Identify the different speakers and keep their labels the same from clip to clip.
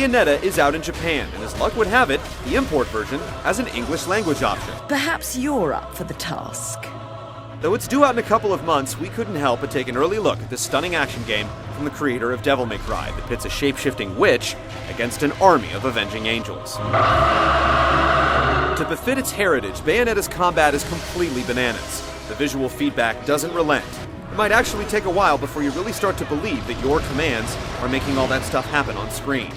Speaker 1: Bayonetta is out in Japan, and as luck would have it, the import version has an English language option.
Speaker 2: Perhaps you're up for the task.
Speaker 1: Though it's due out in a couple of months, we couldn't help but take an early look at this stunning action game from the creator of Devil May Cry that pits a shape-shifting witch against an army of avenging angels. To befit its heritage, Bayonetta's combat is completely bananas. The visual feedback doesn't relent. It might actually take a while before you really start to believe that your commands are making all that stuff happen on screen.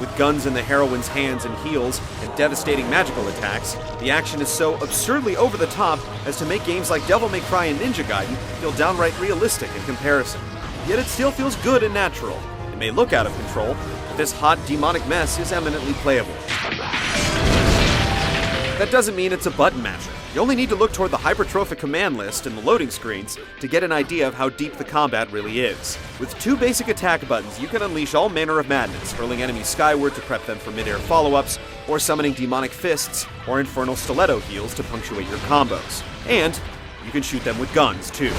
Speaker 1: With guns in the heroine's hands and heels and devastating magical attacks, the action is so absurdly over the top as to make games like Devil May Cry and Ninja Gaiden feel downright realistic in comparison. Yet it still feels good and natural. It may look out of control, but this hot, demonic mess is eminently playable. That doesn't mean it's a button masher. You only need to look toward the hypertrophic command list and the loading screens to get an idea of how deep the combat really is. With 2 basic attack buttons, you can unleash all manner of madness, hurling enemies skyward to prep them for mid-air follow-ups, or summoning demonic fists or infernal stiletto heels to punctuate your combos. And you can shoot them with guns, too.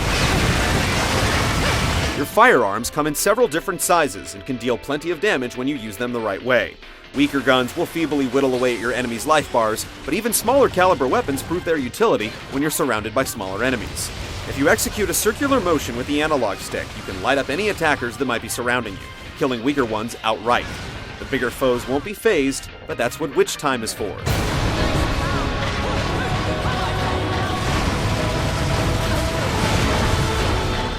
Speaker 1: Your firearms come in several different sizes and can deal plenty of damage when you use them the right way. Weaker guns will feebly whittle away at your enemy's life bars, but even smaller caliber weapons prove their utility when you're surrounded by smaller enemies. If you execute a circular motion with the analog stick, you can light up any attackers that might be surrounding you, killing weaker ones outright. The bigger foes won't be phased, but that's what witch time is for.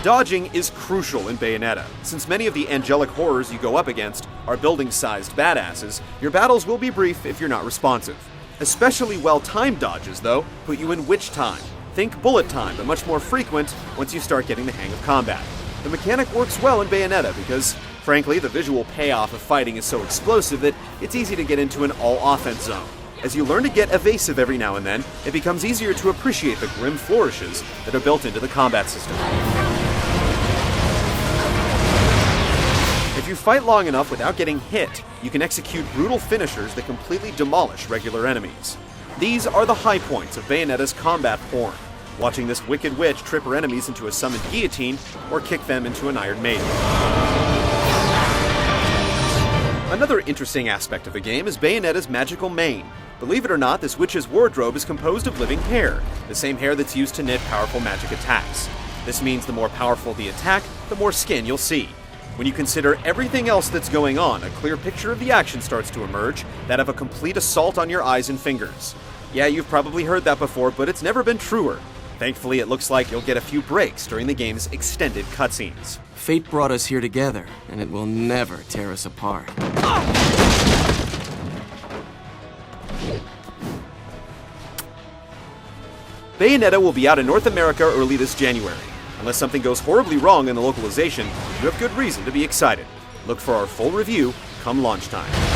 Speaker 1: Dodging is crucial in Bayonetta. Since many of the angelic horrors you go up against are building-sized badasses, your battles will be brief if you're not responsive. Especially well-timed dodges, though, put you in witch time. Think bullet time, but much more frequent once you start getting the hang of combat. The mechanic works well in Bayonetta because, frankly, the visual payoff of fighting is so explosive that it's easy to get into an all-offense zone. As you learn to get evasive every now and then, it becomes easier to appreciate the grim flourishes that are built into the combat system. If you fight long enough without getting hit, you can execute brutal finishers that completely demolish regular enemies. These are the high points of Bayonetta's combat porn. Watching this wicked witch trip her enemies into a summoned guillotine or kick them into an Iron Maiden. Another interesting aspect of the game is Bayonetta's magical mane. Believe it or not, this witch's wardrobe is composed of living hair, the same hair that's used to knit powerful magic attacks. This means the more powerful the attack, the more skin you'll see. When you consider everything else that's going on, a clear picture of the action starts to emerge, that of a complete assault on your eyes and fingers. Yeah, you've probably heard that before, but it's never been truer. Thankfully, it looks like you'll get a few breaks during the game's extended cutscenes.
Speaker 3: Fate brought us here together, and it will never tear us apart.
Speaker 1: Bayonetta will be out in North America early this January. Unless something goes horribly wrong in the localization, you have good reason to be excited. Look for our full review come launch time.